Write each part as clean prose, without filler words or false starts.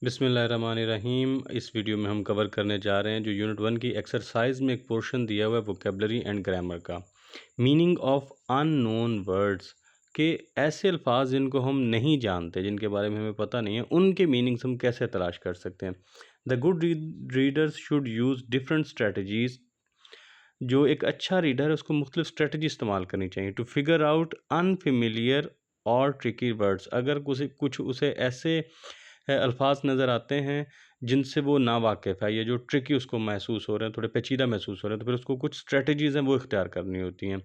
बिस्मिल्लाहिर्रहमानिर्रहीम। इस वीडियो में हम कवर करने जा रहे हैं जो यूनिट 1 की एक्सरसाइज में एक पोर्शन दिया हुआ है वोकेबलरी एंड ग्रामर का। मीनिंग ऑफ अननोन वर्ड्स के ऐसे अल्फाज जिनको हम नहीं जानते, जिनके बारे में हमें पता नहीं है, उनके मीनिंग्स हम कैसे तलाश कर सकते हैं। The good readers should use different strategies. जो एक अच्छा रीडर है उसको मुख्तलिफ स्ट्रेटजी इस्तेमाल करनी चाहिए टू फिगर आउट अनफेमिलियर और ट्रिकी वर्ड्स। अगर कुछ उसे ऐसे अल्फाज नज़र आते हैं जिनसे वो नावाकिफ़ है या जो ट्रिकी उसको महसूस हो रहे हैं, थोड़े पेचीदा महसूस हो रहे हैं, तो फिर उसको कुछ स्ट्रेटजीज़ हैं वो इख्तियार करनी होती हैं।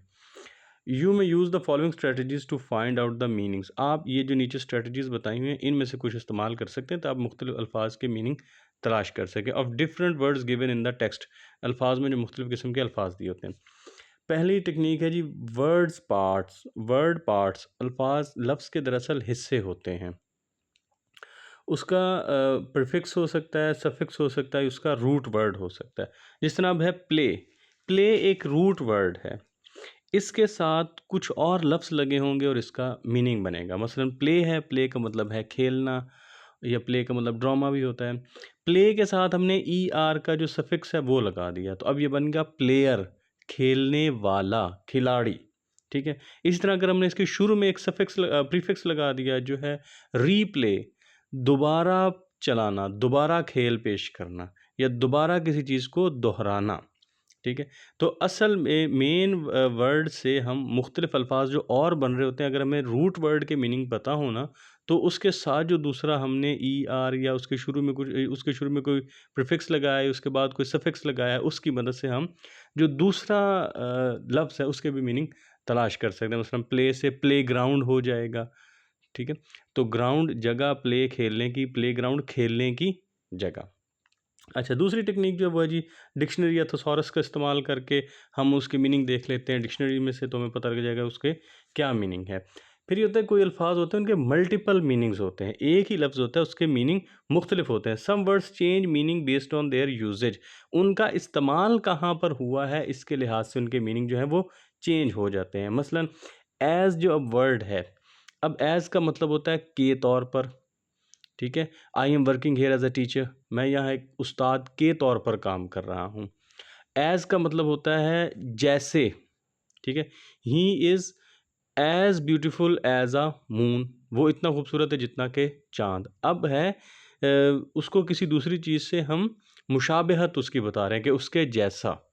You may use the following strategies to find out the meanings. आप ये जो नीचे स्ट्रेटजीज़ बताई हुई हैं इनमें से कुछ इस्तेमाल कर सकते हैं तो आप मुख्तलिफ अल्फाज के मीनिंग तलाश कर सकें। Of different words given in the text, अल्फाज में जो मुख्तलिफ किस्म के अल्फाज दिए होते हैं। पहली टेक्निक है जी वर्ड्स पार्ट्स। वर्ड पार्ट्स अल्फाज लफ्ज़ के दरअसल हिस्से होते हैं। उसका प्रीफिक्स हो सकता है, सफिक्स हो सकता है, उसका रूट वर्ड हो सकता है। जिस तरह अब है प्ले। प्ले एक रूट वर्ड है, इसके साथ कुछ और लफ्ज़ लगे होंगे और इसका मीनिंग बनेगा। मसलन प्ले है, प्ले का मतलब है खेलना, या प्ले का मतलब ड्रामा भी होता है। प्ले के साथ हमने ई आर का जो सफिक्स है वो लगा दिया, तो अब ये बन गया प्लेयर, खेलने वाला, खिलाड़ी। ठीक है। इसी तरह अगर हमने इसके शुरू में एक सफिक्स प्रीफिक्स लगा दिया जो है रीप्ले, दोबारा चलाना, दोबारा खेल पेश करना या दोबारा किसी चीज़ को दोहराना। ठीक है। तो असल में मेन वर्ड से हम मुख्तलिफ अल्फाज जो और बन रहे होते हैं, अगर हमें रूट वर्ड के मीनिंग पता हो ना, तो उसके साथ जो दूसरा हमने ई आर या उसके शुरू में कोई प्रीफिक्स लगाया है, उसके बाद कोई सफिक्स लगाया है, उसकी मदद से हम जो दूसरा लफ्ज़ है उसके भी मीनिंग तलाश कर सकते हैं। मसलन प्ले से प्ले ग्राउंड हो जाएगा। ठीक है। तो ग्राउंड जगह, प्ले खेलने की, प्ले ग्राउंड खेलने की जगह। अच्छा, दूसरी टेक्निक जो है वो है जी डिक्शनरी या थेसॉरस का इस्तेमाल करके हम उसकी मीनिंग देख लेते हैं। डिक्शनरी में से तो हमें पता लग जाएगा उसके क्या मीनिंग है। फिर ये होता है कोई अल्फाज होते हैं उनके मल्टीपल मीनिंग्स होते हैं, एक ही लफ्ज़ होता है उसके मीनिंग मुख्तलिफ होते हैं। Some words change meaning based on their usages. उनका इस्तेमाल कहाँ पर हुआ है इसके लिहाज से उनके मीनिंग जो है वो चेंज हो जाते हैं। मसलन एज़ जो अब वर्ड है, अब एज़ का मतलब होता है के तौर पर। ठीक है। I am working here as a teacher, मैं यहाँ एक उस्ताद के तौर पर काम कर रहा हूँ। एज का मतलब होता है जैसे। ठीक है। He is as beautiful as a moon, वो इतना खूबसूरत है जितना के चांद। अब है उसको किसी दूसरी चीज़ से हम मुशाबहत उसकी बता रहे हैं कि उसके जैसा।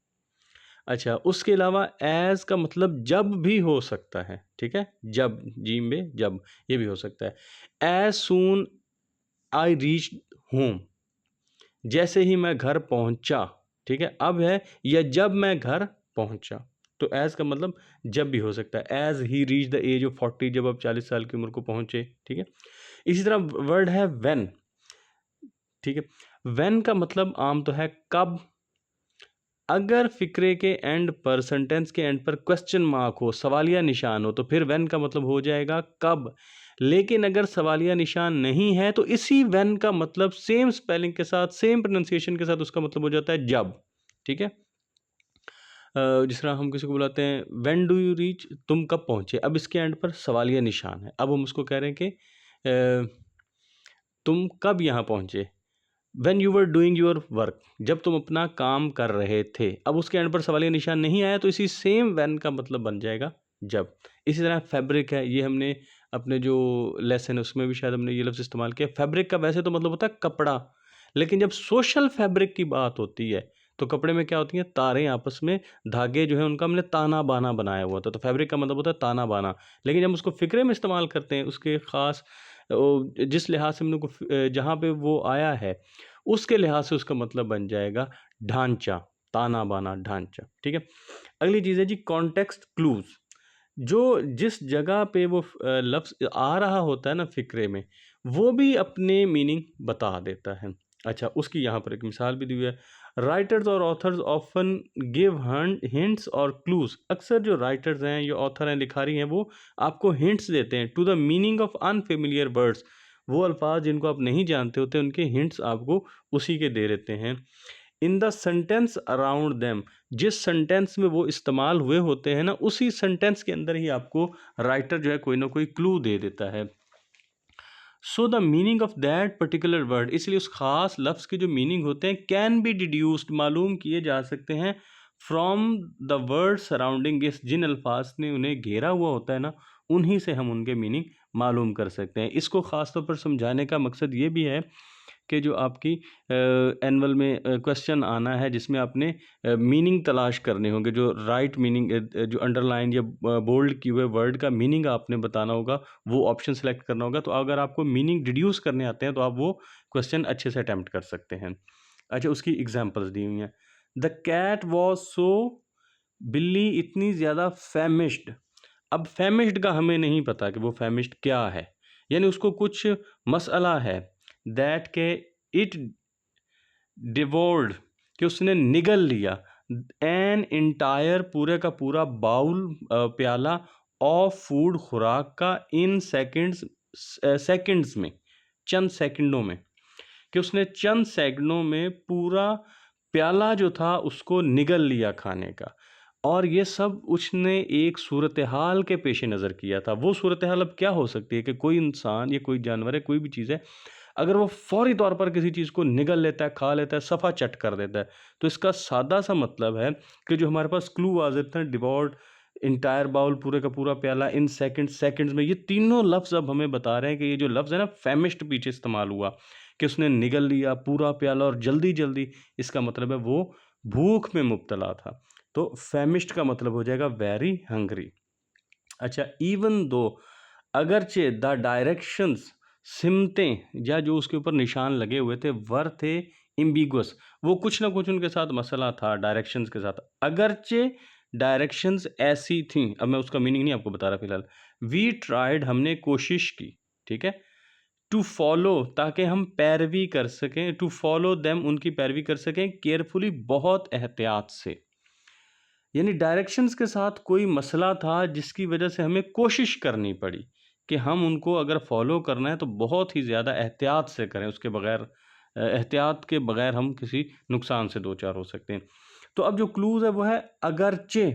अच्छा, उसके अलावा एज का मतलब जब भी हो सकता है। ठीक है। जब, जीम में जब, ये भी हो सकता है। As soon I reach home, जैसे ही मैं घर पहुंचा। ठीक है। अब है या जब मैं घर पहुंचा। तो एज का मतलब जब भी हो सकता है। As he reach the age of 40, जब आप 40 साल की उम्र को पहुंचे। ठीक है। इसी तरह वर्ड है व्हेन। ठीक है। व्हेन का मतलब आम तो है कब। अगर फिक्रे के एंड पर, सेंटेंस के एंड पर क्वेश्चन मार्क हो, सवालिया निशान हो, तो फिर व्हेन का मतलब हो जाएगा कब। लेकिन अगर सवालिया निशान नहीं है तो इसी व्हेन का मतलब सेम स्पेलिंग के साथ, सेम प्रोनाउंसिएशन के साथ उसका मतलब हो जाता है जब। ठीक है। जिस तरह हम किसी को बुलाते हैं व्हेन डू यू रीच, तुम कब पहुंचे। अब इसके एंड पर सवालिया निशान है, अब हम उसको कह रहे हैं कि तुम कब यहाँ पहुंचे। When you were doing your work, जब तुम अपना काम कर रहे थे। अब उसके एंड पर सवालिया निशान नहीं आया तो इसी सेम वेन का मतलब बन जाएगा जब। इसी तरह फैब्रिक है, ये हमने अपने जो लेसन है उसमें भी शायद हमने ये लफ्ज़ इस्तेमाल किया। फैब्रिक का वैसे तो मतलब होता है कपड़ा, लेकिन जब सोशल फैब्रिक की बात होती है तो कपड़े में क्या होती हैं, तारें आपस में, धागे जो है उनका हमने ताना बाना बनाया हुआ था, तो फैब्रिक का मतलब होता है ताना बाना। लेकिन जब उसको फ़िक्रे में इस्तेमाल करते हैं उसके ख़ास जिस लिहाज से हम लोग को जहाँ पे वो आया है उसके लिहाज से उसका मतलब बन जाएगा ढांचा, ताना बाना ढांचा। ठीक है। अगली चीज़ है जी कॉन्टेक्स्ट क्लूज। जो जिस जगह पे वो लफ्ज़ आ रहा होता है ना फ़िक्रे में, वो भी अपने मीनिंग बता देता है। अच्छा, उसकी यहाँ पर एक मिसाल भी दी हुई है। राइटर्स और ऑथर्स ऑफन गिव हिंट्स और क्लूज। अक्सर जो राइटर्स हैं या ऑथर हैं, लिखारी हैं, वो आपको हिंट्स देते हैं to the meaning of unfamiliar words. वो अल्फाज जिनको आप नहीं जानते होते उनके हिंट्स आपको उसी के दे देते हैं। In the sentence around them, जिस सेंटेंस में वो इस्तेमाल हुए होते हैं ना, उसी सेंटेंस के अंदर ही आपको राइटर जो है कोई ना कोई क्लू दे देता है। So the meaning of that particular word, इसलिए उस खास लफ्ज़ के जो मीनिंग होते हैं कैन बी डिड्यूस्ड, मालूम किए जा सकते हैं फ्रॉम द वर्ड सराउंडिंग, इस जिन अल्फाज ने उन्हें घेरा हुआ होता है ना, उन्हीं से हम उनके मीनिंग मालूम कर सकते हैं। इसको ख़ास तौर पर समझाने का मकसद ये भी है कि जो आपकी एनुअल में क्वेश्चन आना है जिसमें आपने मीनिंग तलाश करने होंगे, जो राइट मीनिंग, जो अंडरलाइन या बोल्ड किए हुए वर्ड का मीनिंग आपने बताना होगा, वो ऑप्शन सेलेक्ट करना होगा। तो अगर आपको मीनिंग डिड्यूस करने आते हैं तो आप वो क्वेश्चन अच्छे से अटैम्प्ट कर सकते हैं। अच्छा, उसकी एग्जांपल्स दी हुई हैं। द कैट वॉज सो, बिल्ली इतनी ज़्यादा फैमिश्ड। अब फैमिश्ड का हमें नहीं पता कि वो फैमिश्ड क्या है, यानी उसको कुछ मसला है। दैट के इट डिवोर्ड, कि उसने निगल लिया एन इंटायर, पूरे का पूरा बाउल, प्याला ऑफ फूड, खुराक का, इन सेकंड्स, सेकंड्स में, चंद सेकंडों में, कि उसने चंद सेकंडों में पूरा प्याला जो था उसको निगल लिया खाने का। और ये सब उसने एक सूरत हाल के पेश नज़र किया था। वो सूरत हाल अब क्या हो सकती है कि कोई इंसान या कोई जानवर है, कोई भी चीज़ है, अगर वो फौरी तौर पर किसी चीज़ को निगल लेता है, खा लेता है, सफ़ा चट कर देता है, तो इसका सादा सा मतलब है कि जो हमारे पास क्लू आ जाते हैं, डिवॉर्ड, इंटायर बाउल, पूरे का पूरा प्याला, इन सेकंड्स में, ये तीनों लफ्ज़ अब हमें बता रहे हैं कि ये जो लफ्ज़ है ना, फैमिश्ड पीछे इस्तेमाल हुआ कि उसने निगल लिया पूरा प्याला और जल्दी जल्दी, इसका मतलब है वो भूख में मुब्तला था। तो फैमिश्ड का मतलब हो जाएगा वेरी हंग्री। अच्छा, इवन दो, अगरचे, द डायरेक्शंस, सिमतें, या जो उसके ऊपर निशान लगे हुए थे, वर थे इम्बिगुअस, वो कुछ ना कुछ उनके साथ मसला था डायरेक्शंस के साथ। अगरचे डायरेक्शंस ऐसी थीं, अब मैं उसका मीनिंग नहीं आपको बता रहा फिलहाल। वी ट्राइड, हमने कोशिश की, ठीक है, टू फॉलो, ताकि हम पैरवी कर सकें, टू फॉलो देम, उनकी पैरवी कर सकें, केयरफुली, बहुत एहतियात से। यानी डायरेक्शंस के साथ कोई मसला था जिसकी वजह से हमें कोशिश करनी पड़ी कि हम उनको अगर फॉलो करना है तो बहुत ही ज़्यादा एहतियात से करें, उसके बगैर, एहतियात के बगैर हम किसी नुकसान से दो चार हो सकते हैं। तो अब जो क्लूज़ है वो है अगरचे,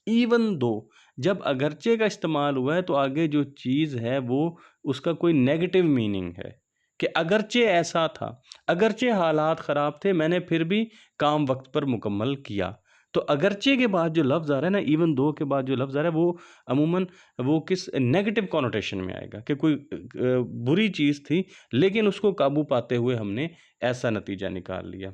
इवन दो। जब अगरचे का इस्तेमाल हुआ है तो आगे जो चीज़ है वो, उसका कोई नेगेटिव मीनिंग है कि अगरचे ऐसा था, अगरचे हालात ख़राब थे, मैंने फिर भी काम वक्त पर मुकम्मल किया। तो अगरचे के बाद जो लफ्ज़ आ रहा है ना, इवन दो के बाद जो लफ्ज़ आ रहा है, वो अमूमन वो किस नेगेटिव कॉनोटेशन में आएगा कि कोई बुरी चीज़ थी, लेकिन उसको काबू पाते हुए हमने ऐसा नतीजा निकाल लिया।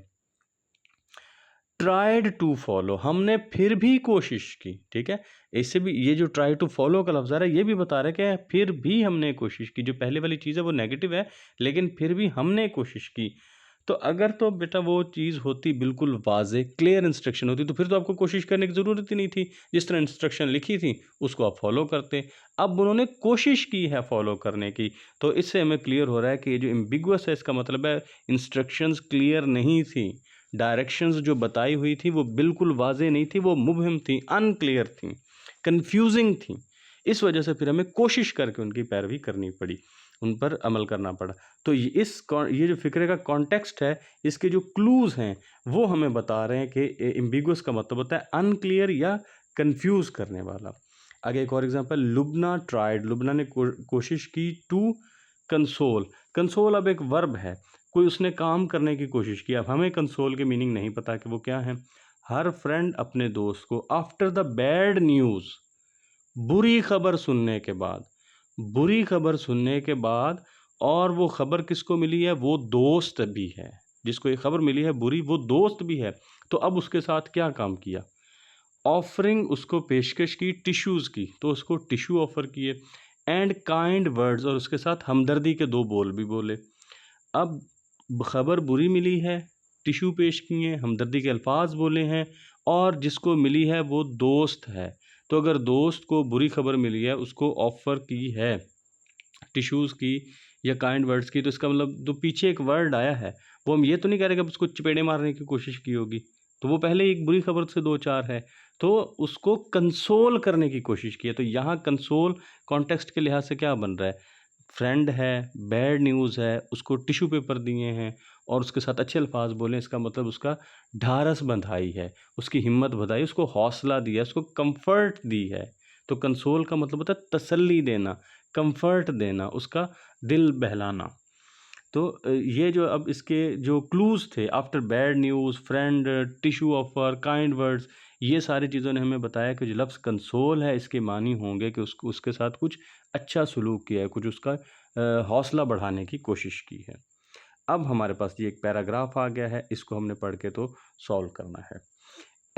ट्राइड टू फॉलो, हमने फिर भी कोशिश की, ठीक है। इससे भी ये जो ट्राई टू फॉलो का लफ्ज़ आ रहा है, ये भी बता रहा है कि फिर भी हमने कोशिश की। जो पहले वाली चीज़ है वो नेगेटिव है, लेकिन फिर भी हमने कोशिश की। तो अगर तो बेटा वो चीज़ होती बिल्कुल वाज़ेह क्लियर इंस्ट्रक्शन होती, तो फिर तो आपको कोशिश करने की ज़रूरत ही नहीं थी। जिस तरह इंस्ट्रक्शन लिखी थी उसको आप फॉलो करते। अब उन्होंने कोशिश की है फॉलो करने की, तो इससे हमें क्लियर हो रहा है कि ये जो एम्बिगुअस है, इसका मतलब है इंस्ट्रक्शंस क्लियर नहीं थी, डायरेक्शंस जो बताई हुई थी वो बिल्कुल वाज़ेह नहीं थी, वो मुबहम थी, अनक्लियर थी, कन्फ्यूजिंग थी। इस वजह से फिर हमें कोशिश करके उनकी पैरवी करनी पड़ी, उन पर अमल करना पड़ा। तो ये जो फ़िक्रे का कॉन्टेक्स्ट है, इसके जो क्लूज़ हैं वो हमें बता रहे हैं कि एम्बिगुअस का मतलब होता है अनक्लियर या कन्फ्यूज़ करने वाला। आगे एक और एग्जांपल, लुबना ट्राइड, लुबना ने कोशिश की टू कंसोल। कंसोल अब एक वर्ब है, कोई उसने काम करने की कोशिश की। अब हमें कंसोल के मीनिंग नहीं पता कि वो क्या है। हर फ्रेंड अपने दोस्त को, आफ्टर द बैड न्यूज़, बुरी खबर सुनने के बाद, बुरी खबर सुनने के बाद, और वो खबर किसको मिली है, वो दोस्त भी है, जिसको ये खबर मिली है बुरी, वो दोस्त भी है। तो अब उसके साथ क्या काम किया, ऑफरिंग, उसको पेशकश की, टिश्यूज़ की, तो उसको टिश्यू ऑफ़र किए, एंड काइंड वर्ड्स, और उसके साथ हमदर्दी के दो बोल भी बोले। अब खबर बुरी मिली है, टिश्यू पेश किए, हमदर्दी के अल्फाज बोले हैं, और जिसको मिली है वो दोस्त है। तो अगर दोस्त को बुरी खबर मिली है, उसको ऑफ़र की है टिश्यूज़ की या काइंड वर्ड्स की, तो इसका मतलब जो पीछे एक वर्ड आया है, वो हम ये तो नहीं कह रहे कि उसको चपेड़े मारने की कोशिश की होगी, तो वो पहले एक बुरी खबर से दो चार है, तो उसको कंसोल करने की कोशिश की है। तो यहाँ कंसोल कॉन्टेक्स्ट के लिहाज से क्या बन रहा है, फ्रेंड है, बैड न्यूज़ है, उसको टिश्यू पेपर दिए हैं और उसके साथ अच्छे अल्फाज बोले, इसका मतलब उसका ढारस बंधाई है, उसकी हिम्मत बधाई, उसको हौसला दिया, उसको कंफर्ट दी है। तो कंसोल का मतलब होता है तसल्ली देना, कंफर्ट देना, उसका दिल बहलाना। तो ये जो अब इसके जो क्लूज़ थे, after bad news, friend, tissue offer, kind words, ये सारी चीज़ों ने हमें बताया कि जो लफ्ज़ कंसोल है इसके मानी होंगे कि उसको उसके साथ कुछ अच्छा सलूक किया है, कुछ उसका हौसला बढ़ाने की कोशिश की है। अब हमारे पास ये एक पैराग्राफ आ गया है, इसको हमने पढ़ के तो सॉल्व करना है।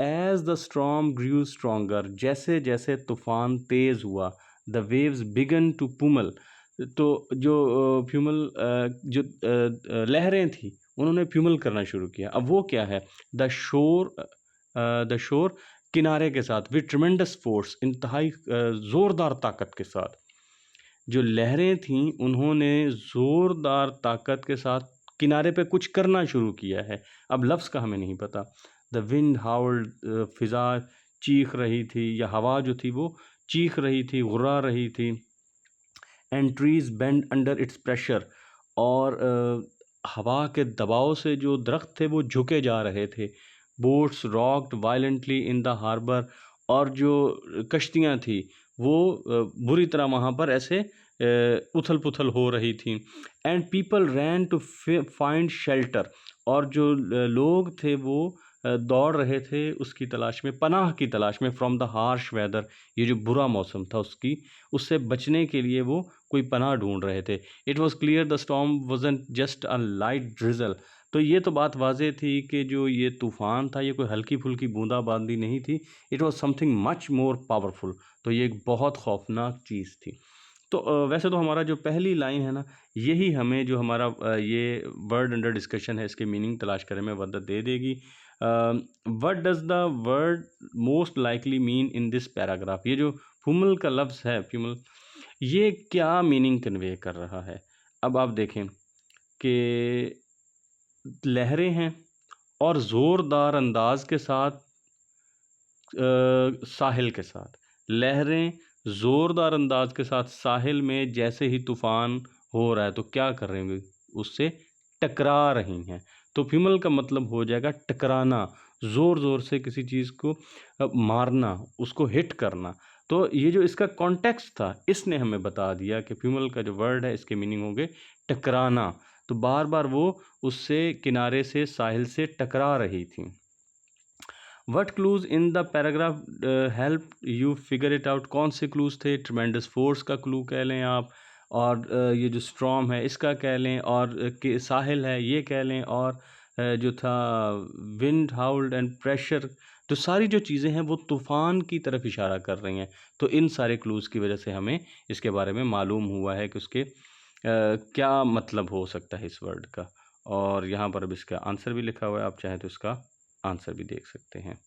As the storm grew stronger, जैसे जैसे तूफान तेज हुआ, the waves began to pummel, तो जो प्यूमल जो लहरें थी उन्होंने प्यूमल करना शुरू किया। अब वो क्या है, द शोर किनारे के साथ, विद ट्रिमेंडस फोर्स, इंतहाई ज़ोरदार ताकत के साथ। जो लहरें थीं उन्होंने ज़ोरदार ताकत के साथ किनारे पे कुछ करना शुरू किया है। अब लफ्ज़ का हमें नहीं पता। द विंड हाउल्ड, फ़िज़ा चीख रही थी, या हवा जो थी वो चीख रही थी, गुर्रा रही थी। And trees bend under its pressure, और हवा के दबाव से जो दरख्त थे वो झुके जा रहे थे। Boats rocked violently in the harbour, और जो कश्तियाँ थी वो बुरी तरह वहाँ पर ऐसे उथल पुथल हो रही थी। And people ran to find shelter, और जो लोग थे वो दौड़ रहे थे उसकी तलाश में, पनाह की तलाश में, फ्रॉम द हार्श वेदर, ये जो बुरा मौसम था उससे बचने के लिए वो कोई पनाह ढूंढ रहे थे। It was clear the storm wasn't just a light drizzle, तो ये तो बात वाज़ेह थी कि जो ये तूफ़ान था ये कोई हल्की फुल्की बूंदाबांदी नहीं थी। It was something much more powerful, तो ये एक बहुत खौफनाक चीज़ थी। तो वैसे तो हमारा जो पहली लाइन है ना, यही हमें जो हमारा ये वर्ड अंडर डिस्कशन है इसके मीनिंग तलाश करने में मदद दे देगी। What does the word most likely mean in this paragraph, ये जो फुमल का लफ्ज़ है, फ्यूमल, ये क्या मीनिंग कन्वे कर रहा है। अब आप देखें कि लहरें हैं और ज़ोरदार अंदाज के साथ साहिल के साथ, लहरें ज़ोरदार अंदाज के साथ साहिल में जैसे ही तूफ़ान हो रहा है तो क्या कर रही हैं, उससे टकरा रही हैं। तो फ्यूमल का मतलब हो जाएगा टकराना, ज़ोर ज़ोर से किसी चीज़ को मारना, उसको हिट करना। तो ये जो इसका कॉन्टेक्स्ट था इसने हमें बता दिया कि फ्यूमल का जो वर्ड है इसके मीनिंग होंगे टकराना। तो बार बार वो उससे किनारे से साहिल से टकरा रही थी। What clues in the paragraph help you figure it out, कौन से क्लूज थे, ट्रमेंडस फोर्स का क्लू कह लें आप, और ये जो स्ट्रॉम है इसका कह लें, और साहिल है ये कह लें, और जो था विंड हाउल्ड एंड प्रेशर, तो सारी जो चीज़ें हैं वो तूफ़ान की तरफ इशारा कर रही हैं। तो इन सारे क्लूज़ की वजह से हमें इसके बारे में मालूम हुआ है कि उसके क्या मतलब हो सकता है इस वर्ड का। और यहाँ पर अब इसका आंसर भी लिखा हुआ है, आप चाहें तो इसका आंसर भी देख सकते हैं।